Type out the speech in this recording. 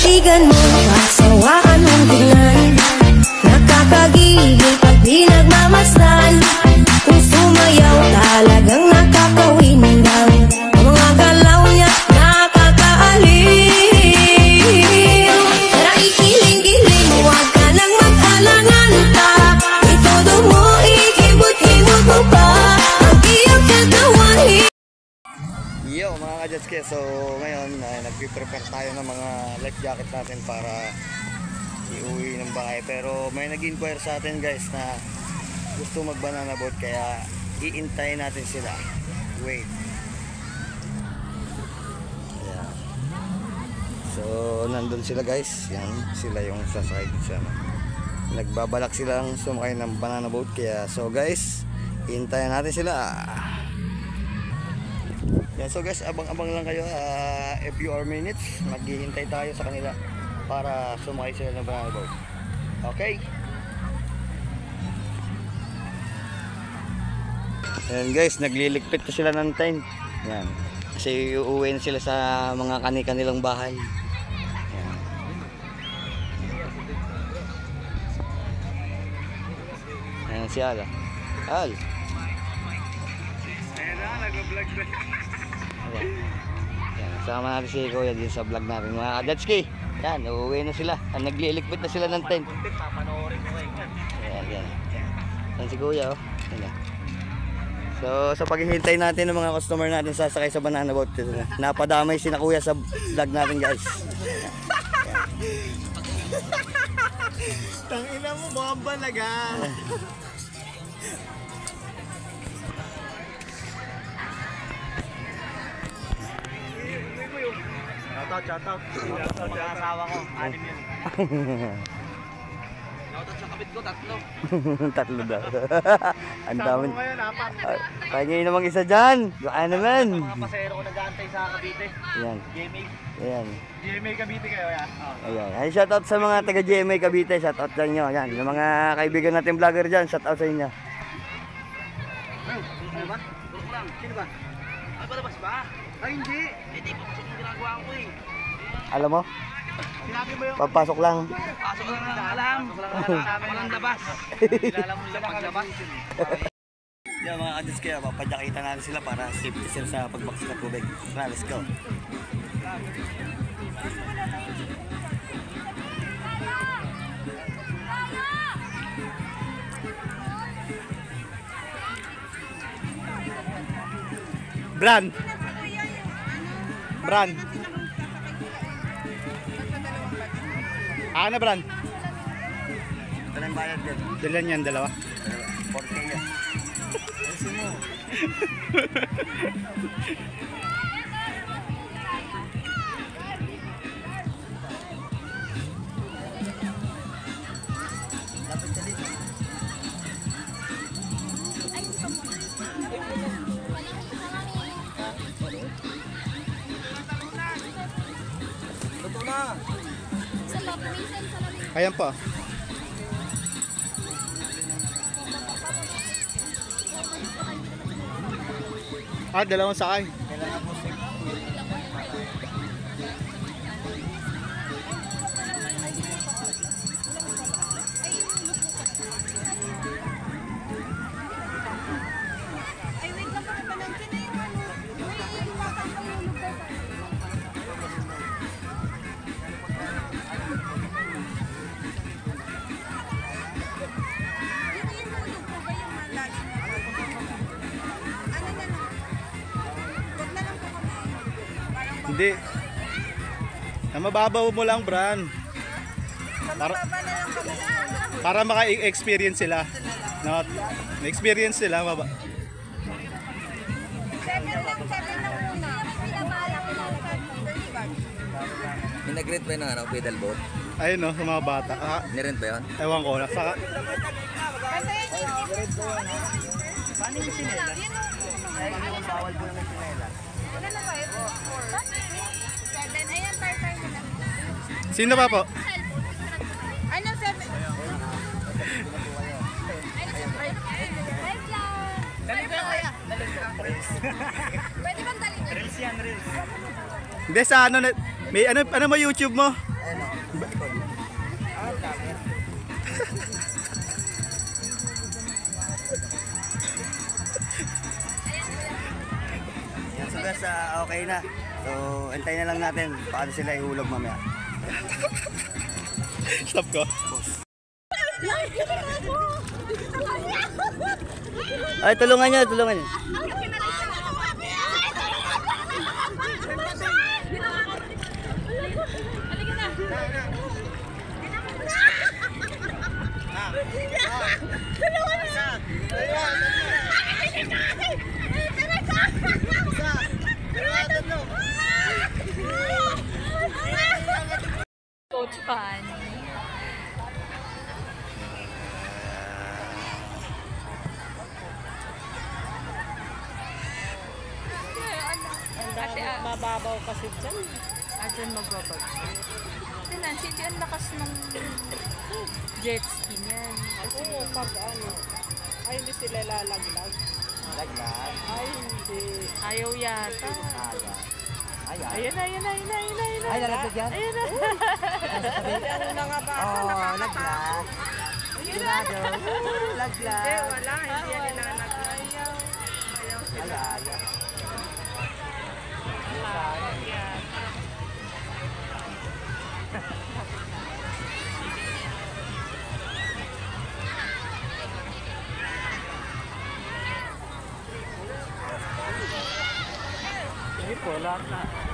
Astigan mo, kasawaan mong tignan. Nakakagigil pag di nagmamasdan. Kung sumayaw talagang nakakawin lang. Ang mga galaw niya nakakaaliw. Tara ikiling-giling, huwag ka nang mag-alangan pa. Itodo mo, ikibot-ibot mo pa ang iyong katawan. Yo mga ka-jetski, so ngayon nagpiprepare tayo ng mga life jacket natin para iuwi ng bahay. Pero may nag-inquire sa atin guys na gusto mag-banana boat, kaya iintayin natin sila. Wait. Ayan. So nandun sila guys. Yan, sila yung sasakay dito. Nagbabalak silang sumakay ng banana boat, kaya so guys, iintayin natin sila. Yan, so guys, abang-abang lang kayo. A few more minutes, maghihintay tayo sa kanila para sumakay sila ng banana boat. Okay? Yan guys, nagliligpit na sila ng tent. Yan. Kasi uuwi na sila sa mga kani-kanilang bahay. Yan. Yan si Al. Al. Ayan na, nag-vlog na. Yan, sama natin si Kuya din sa vlog natin mga ka-jetski. Yan, uuwi na sila. Nagliligpit na sila ng tent. Yan, yan. Yan si Kuya, oh. Yan. So sa paghihintay natin ng mga customer natin sasakay sa banana boat, napadamay si na Kuya sa vlog natin guys. Tangina mo, bomba laga. Shoutout sa mga asawa ko, 6 yun. Shoutout sa kapit ko, 3. 3 daw. Ang dami. Pahingay namang isa dyan. Baka naman. Mga pasero ko nag-aantay sa Cavite. Ayan. GMA. Ayan. GMA Cavite kayo ya. Ayan. Ay, shoutout sa mga taga GMA Cavite. Shoutout sa inyo. Ayan. Yung mga kaibigan natin vlogger dyan. Shoutout sa inyo. Sino ba? Sino ba? Ay, palabas ba? Ay, hindi. Hindi pa pasok yung ginagawa ko eh. Alam mo? Sinabi mo yung... Papasok lang. Pasok lang na alam. Walang labas. Kilala mo nila paglabas. Yan mga kadis, kaya papadyakitan natin sila para safety sila sa pagbaksin ng tubig. Tara, let's go. Bran. Bran. Ano Bran? Ito na yung bayad din. Dalan yan, dalawa. 4K yan. Ayusin mo. Lapit ka dito. Totoo na. Ayan pa. Dalawang sakay. Kailangan mo safe. Ay, wait lang pa lang. Sino yung ano? May iwakan ng hulog daw. Hindi. Na mababaw mo lang, Bran. Para maka-experience sila. No, na-experience sila. Seven lang muna. May nag-rent ba yun ng pedal boat? Ayun no, sa mga bata. Nirent ba yun? Ewan ko. Saka, Paano yung sinela? Ay, bawal ko naman sinela. Wala na ba ito? 7. Ayan, par-par mo na. sino ba po? Ano, 7? Dali ko kaya. Reels yan, reels. Hindi sa ano, may ano mo YouTube mo? Ayan o. Dami. Yan, so guys, okay na. So, antayin na lang natin paano sila ihulog mamaya. Stop ko. Ay, tulungan nyo, tulungan nyo. Coach Pan. Ate, mababaw kasi dyan. Dyan magbabag. Ate Nancy, di ang lakas ng jet ski niyan. Oo, pag ano. Ay, hindi sila lalaglag. Laglag. Ay, hindi. Ayaw yata. Ayan. Ayun na. Ay, nalaglag yan? Ayun na. Ano na nga ba? Oo, laglag. Sigurado. Laglag. Hindi, wala. Hindi yan nilalaglag. Ayaw sila. Ayaw. Yan. Ay, wala na.